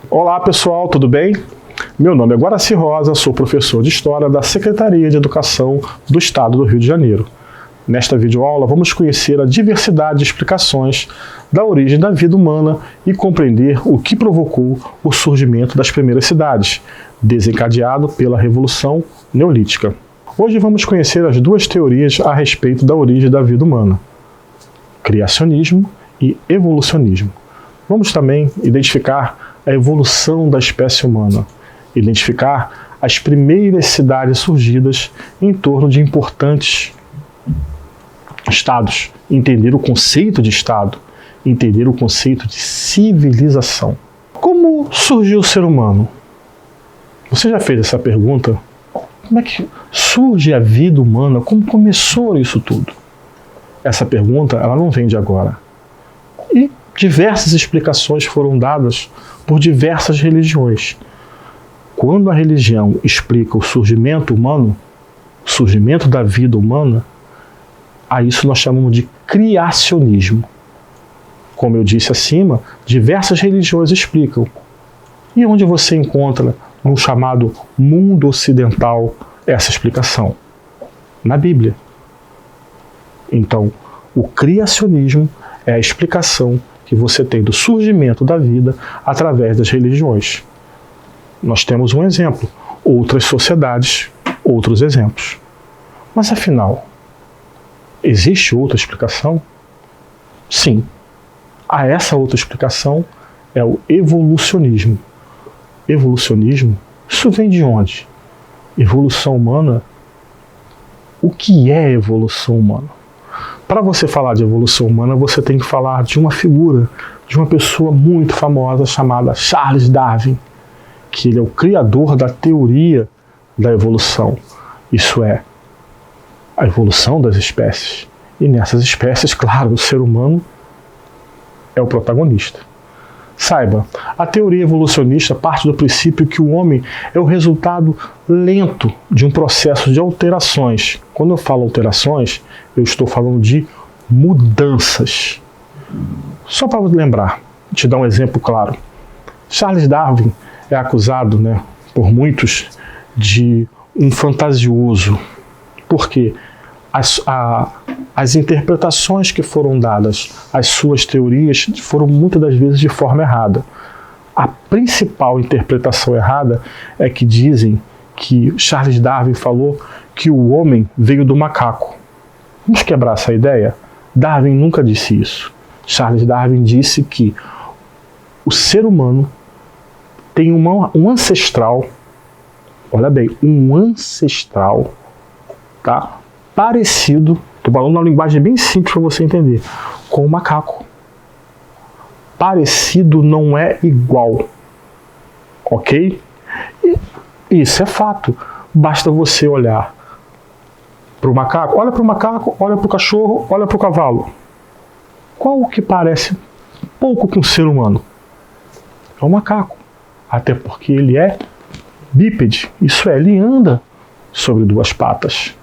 Olá pessoal, tudo bem? Meu nome é Guaraci Rosa, sou professor de História da Secretaria de Educação do Estado do Rio de Janeiro. Nesta videoaula vamos conhecer a diversidade de explicações da origem da vida humana e compreender o que provocou o surgimento das primeiras cidades, desencadeado pela Revolução Neolítica. Hoje vamos conhecer as duas teorias a respeito da origem da vida humana: criacionismo e evolucionismo. Vamos também identificar a evolução da espécie humana, identificar as primeiras cidades surgidas em torno de importantes estados, entender o conceito de estado, entender o conceito de civilização. Como surgiu o ser humano? Você já fez essa pergunta? Como é que surge a vida humana? Como começou isso tudo? Essa pergunta, ela não vem de agora. E diversas explicações foram dadas por diversas religiões. Quando a religião explica o surgimento humano, o surgimento da vida humana, a isso nós chamamos de criacionismo. Como eu disse acima, diversas religiões explicam. E onde você encontra no chamado mundo ocidental essa explicação? Na Bíblia. Então, o criacionismo é a explicação que você tem do surgimento da vida através das religiões. Nós temos um exemplo, outras sociedades, outros exemplos. Mas afinal, existe outra explicação? Sim. A essa outra explicação é o evolucionismo. Evolucionismo, isso vem de onde? Evolução humana? O que é evolução humana? Para você falar de evolução humana, você tem que falar de uma figura, de uma pessoa muito famosa chamada Charles Darwin, que ele é o criador da teoria da evolução. Isso é, a evolução das espécies. E nessas espécies, claro, o ser humano é o protagonista. Saiba, a teoria evolucionista parte do princípio que o homem é o resultado lento de um processo de alterações. Quando eu falo alterações, eu estou falando de mudanças. Só para lembrar, te dar um exemplo claro. Charles Darwin é acusado, por muitos de um fantasioso. Por quê? As interpretações que foram dadas às suas teorias foram muitas das vezes de forma errada. A principal interpretação errada é que dizem que Charles Darwin falou que o homem veio do macaco. Vamos quebrar essa ideia? Darwin nunca disse isso. Charles Darwin disse que o ser humano tem um ancestral, olha bem, um ancestral, tá? Parecido, estou falando uma linguagem bem simples para você entender, com o macaco. Parecido não é igual, ok? E isso é fato. Basta você olhar para o macaco, olha para o cachorro, olha para o cavalo. Qual que parece pouco com o ser humano? É o macaco. Até porque ele é bípede, isso é, ele anda sobre duas patas.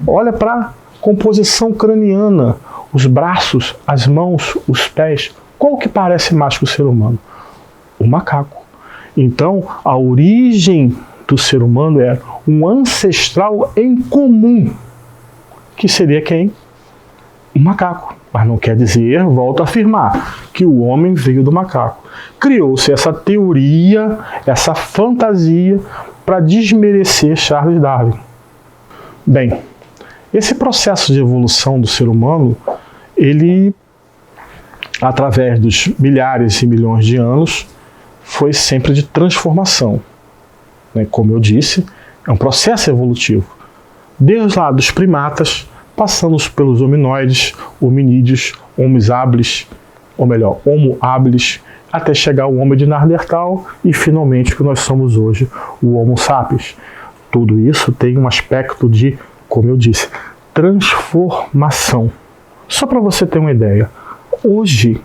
Olha para a composição craniana, os braços, as mãos, os pés. Qual que parece mais com o ser humano? O macaco. Então, a origem do ser humano é um ancestral em comum, que seria quem? O macaco. Mas não quer dizer, volto a afirmar, que o homem veio do macaco. Criou-se essa teoria, essa fantasia, para desmerecer Charles Darwin. Bem, esse processo de evolução do ser humano, ele, através dos milhares e milhões de anos, foi sempre de transformação. Como eu disse, é um processo evolutivo. Desde lá dos primatas, passando pelos hominoides, hominídeos, homos habilis, ou melhor, homo habilis, até chegar ao homem de Neandertal e finalmente o que nós somos hoje, o Homo sapiens. Tudo isso tem um aspecto de, como eu disse, transformação. Só para você ter uma ideia, hoje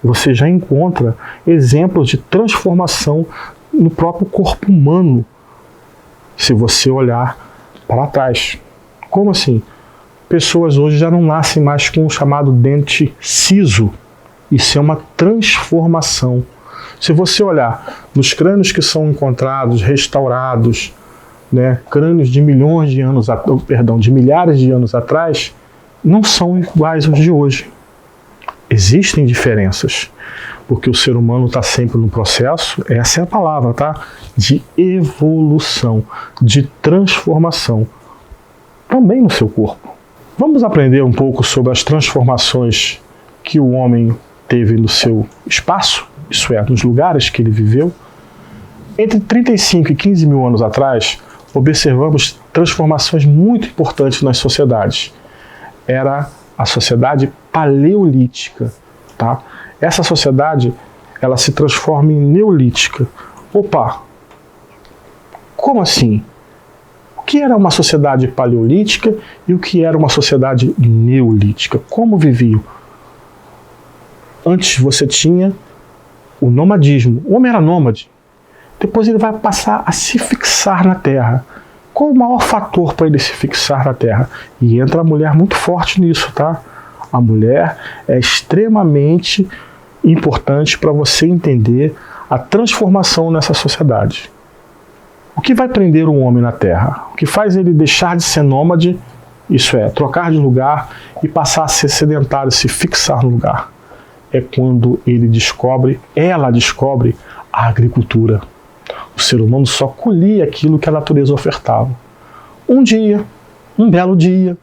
você já encontra exemplos de transformação no próprio corpo humano, se você olhar para trás. Como assim? Pessoas hoje já não nascem mais com o chamado dente ciso. Isso é uma transformação. Se você olhar nos crânios que são encontrados, restaurados, né, crânios de milhões de anos, de milhares de anos atrás, não são iguais aos de hoje. Existem diferenças, porque o ser humano está sempre no processo, essa é a palavra, tá? De evolução, de transformação, também no seu corpo. Vamos aprender um pouco sobre as transformações que o homem teve no seu espaço, isso é, nos lugares que ele viveu. Entre 35 e 15 mil anos atrás, observamos transformações muito importantes nas sociedades. Era a sociedade paleolítica, tá? Essa sociedade, ela se transforma em neolítica. Opa, como assim? O que era uma sociedade paleolítica e o que era uma sociedade neolítica? Como viviam? Antes você tinha o nomadismo. O homem era nômade. Depois ele vai passar a se fixar na terra. Qual o maior fator para ele se fixar na terra? E entra a mulher muito forte nisso, tá? A mulher é extremamente importante para você entender a transformação nessa sociedade. O que vai prender um homem na terra? O que faz ele deixar de ser nômade, isso é, trocar de lugar e passar a ser sedentário, se fixar no lugar? É quando ela descobre a agricultura. O ser humano só colhia aquilo que a natureza ofertava. Um dia, um belo dia,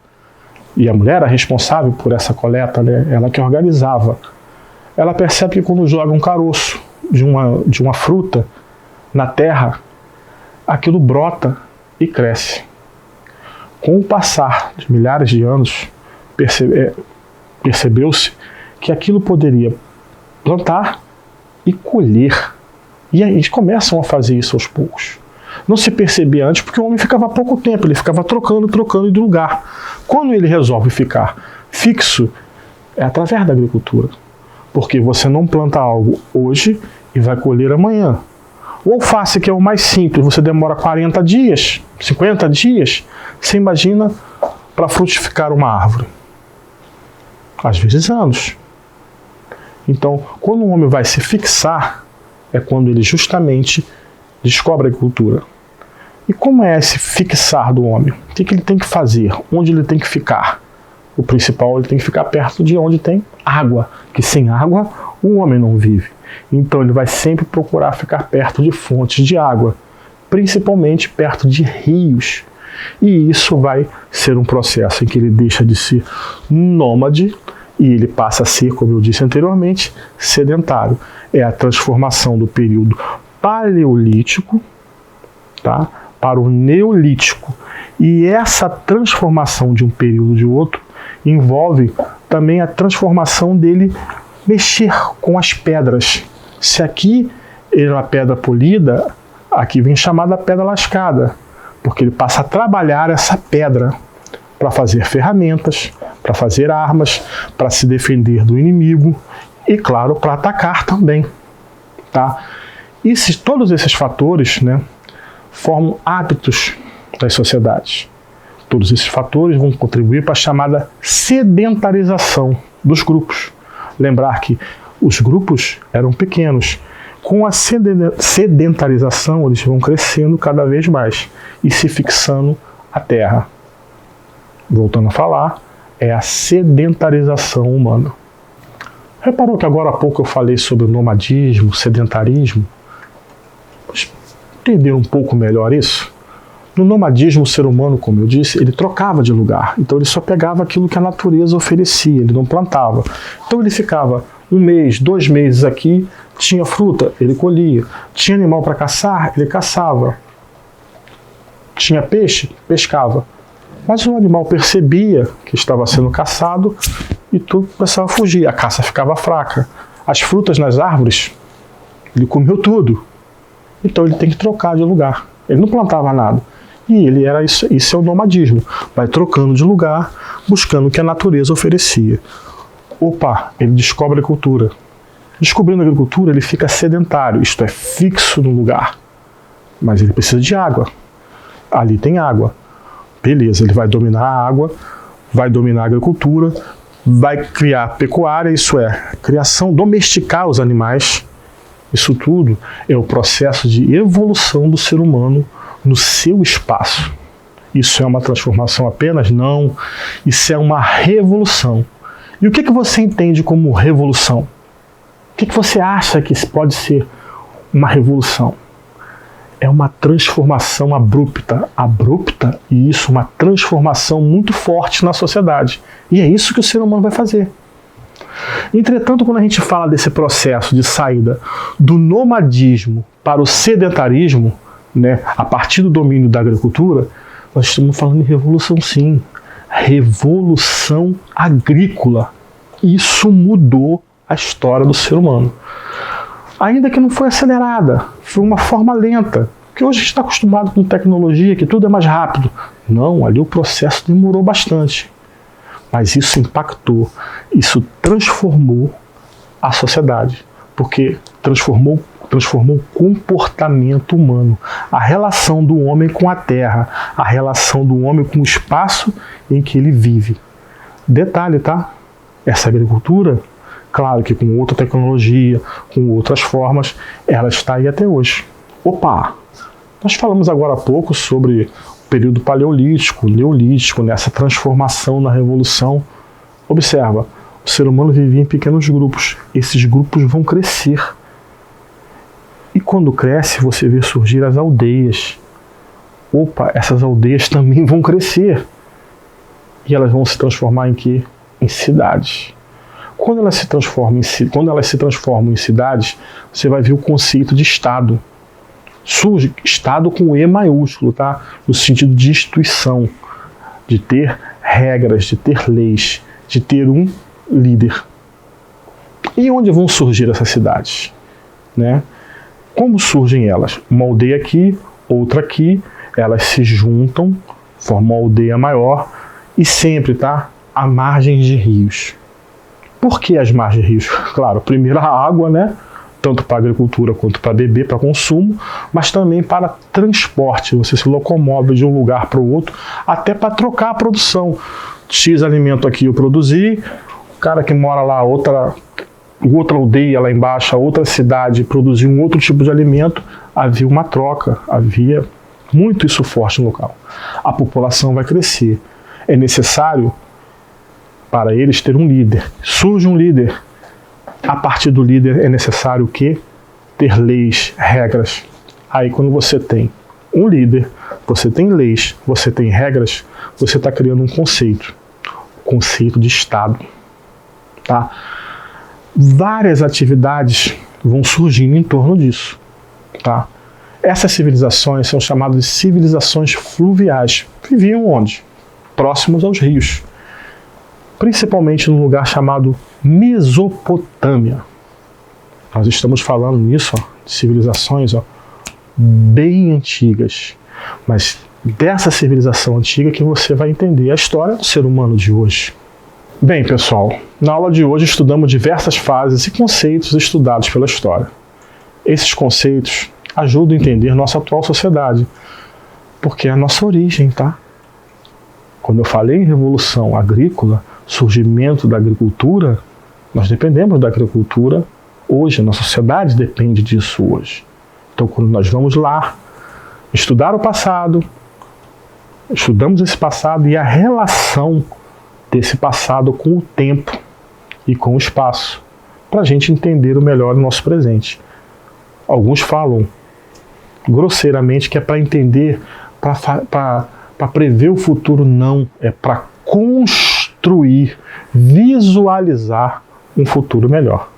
e a mulher era responsável por essa coleta, né? Ela que organizava. Ela percebe que quando joga um caroço de uma fruta na terra, aquilo brota e cresce. Com o passar de milhares de anos, percebeu-se que aquilo poderia plantar e colher. E aí eles começam a fazer isso aos poucos. Não se percebia antes porque o homem ficava pouco tempo, ele ficava trocando de lugar. Quando ele resolve ficar fixo, é através da agricultura. Porque você não planta algo hoje e vai colher amanhã. O alface, que é o mais simples, você demora 40 dias, 50 dias, você imagina para frutificar uma árvore. Às vezes anos. Então, quando o homem vai se fixar, é quando ele justamente descobre a agricultura. E como é esse fixar do homem? O que ele tem que fazer? Onde ele tem que ficar? O principal, ele tem que ficar perto de onde tem água, que sem água o homem não vive. Então ele vai sempre procurar ficar perto de fontes de água, principalmente perto de rios. E isso vai ser um processo em que ele deixa de ser nômade e ele passa a ser, como eu disse anteriormente, sedentário. É a transformação do período paleolítico, tá, para o neolítico. E essa transformação de um período de outro envolve também a transformação dele mexer com as pedras. Se aqui era uma pedra polida, aqui vem chamada pedra lascada, porque ele passa a trabalhar essa pedra para fazer ferramentas, para fazer armas, para se defender do inimigo e, claro, para atacar também. Tá? E todos esses fatores, né, formam hábitos das sociedades. Todos esses fatores vão contribuir para a chamada sedentarização dos grupos. Lembrar que os grupos eram pequenos. Com a sedentarização, eles vão crescendo cada vez mais e se fixando à terra. Voltando a falar, é a sedentarização humana. Reparou que agora há pouco eu falei sobre o nomadismo, sedentarismo? Entender um pouco melhor isso? No nomadismo, o ser humano, como eu disse, ele trocava de lugar. Então ele só pegava aquilo que a natureza oferecia, ele não plantava. Então ele ficava 1 mês, 2 meses aqui, tinha fruta, ele colhia. Tinha animal para caçar, ele caçava. Tinha peixe, pescava. Mas o animal percebia que estava sendo caçado e tudo começava a fugir. A caça ficava fraca. As frutas nas árvores, ele comeu tudo. Então ele tem que trocar de lugar. Ele não plantava nada. E ele era isso é o nomadismo. Vai trocando de lugar, buscando o que a natureza oferecia. Opa, ele descobre a agricultura. Descobrindo a agricultura, ele fica sedentário, isto é, fixo no lugar. Mas ele precisa de água. Ali tem água. Beleza, ele vai dominar a água, vai dominar a agricultura, vai criar pecuária, isso é, criação, domesticar os animais, Isso tudo é o processo de evolução do ser humano no seu espaço. Isso é uma transformação apenas? Não. Isso é uma revolução. E o que você entende como revolução? O que você acha que pode ser uma revolução? É uma transformação abrupta, e isso, uma transformação muito forte na sociedade. E é isso que o ser humano vai fazer. Entretanto, quando a gente fala desse processo de saída do nomadismo para o sedentarismo, né, a partir do domínio da agricultura, nós estamos falando de revolução, sim. Revolução agrícola. Isso mudou a história do ser humano. Ainda que não foi acelerada, foi uma forma lenta. Porque hoje a gente está acostumado com tecnologia, que tudo é mais rápido. Não, ali o processo demorou bastante. Mas isso impactou, isso transformou a sociedade. Porque transformou o comportamento humano, a relação do homem com a terra, a relação do homem com o espaço em que ele vive. Detalhe, tá? Essa agricultura, claro que com outra tecnologia, com outras formas, ela está aí até hoje. Opa! Nós falamos agora há pouco sobre o período paleolítico, neolítico, nessa transformação na revolução. Observa, o ser humano vivia em pequenos grupos. Esses grupos vão crescer. E quando cresce, você vê surgir as aldeias. Opa, essas aldeias também vão crescer. E elas vão se transformar em quê? Em cidades. Quando elas se transformam em cidades, você vai ver o conceito de Estado. Surge Estado com E maiúsculo, tá? No sentido de instituição, de ter regras, de ter leis, de ter um líder. E onde vão surgir essas cidades? Né? Como surgem elas? Uma aldeia aqui, outra aqui, elas se juntam, formam uma aldeia maior e sempre, tá? À margem de rios. Por que as margens de rios? Claro, primeiro a água, né? Tanto para agricultura quanto para beber, para consumo, mas também para transporte. Você se locomove de um lugar para o outro, até para trocar a produção. X alimento aqui eu produzi, o cara que mora lá, outra aldeia lá embaixo, outra cidade, produziu um outro tipo de alimento, havia uma troca, havia muito isso forte no local. A população vai crescer. É necessário para eles ter um líder. Surge um líder. A partir do líder é necessário o quê? Ter leis, regras. Aí quando você tem um líder, você tem leis, você tem regras, você está criando um conceito. O conceito de Estado. Tá? Várias atividades vão surgindo em torno disso. Tá? Essas civilizações são chamadas de civilizações fluviais. Viviam onde? Próximos aos rios. Principalmente num lugar chamado Mesopotâmia. Nós estamos falando nisso, de civilizações bem antigas. Mas dessa civilização antiga que você vai entender a história do ser humano de hoje. Bem, pessoal, na aula de hoje estudamos diversas fases e conceitos estudados pela história. Esses conceitos ajudam a entender nossa atual sociedade, porque é a nossa origem, tá? Quando eu falei em revolução agrícola, surgimento da agricultura, nós dependemos da agricultura hoje, a nossa sociedade depende disso hoje. Então, quando nós vamos lá estudar o passado, estudamos esse passado e a relação desse passado com o tempo e com o espaço, para a gente entender o melhor o nosso presente. Alguns falam grosseiramente que é para entender, para prever o futuro. Não, é para construir, visualizar um futuro melhor.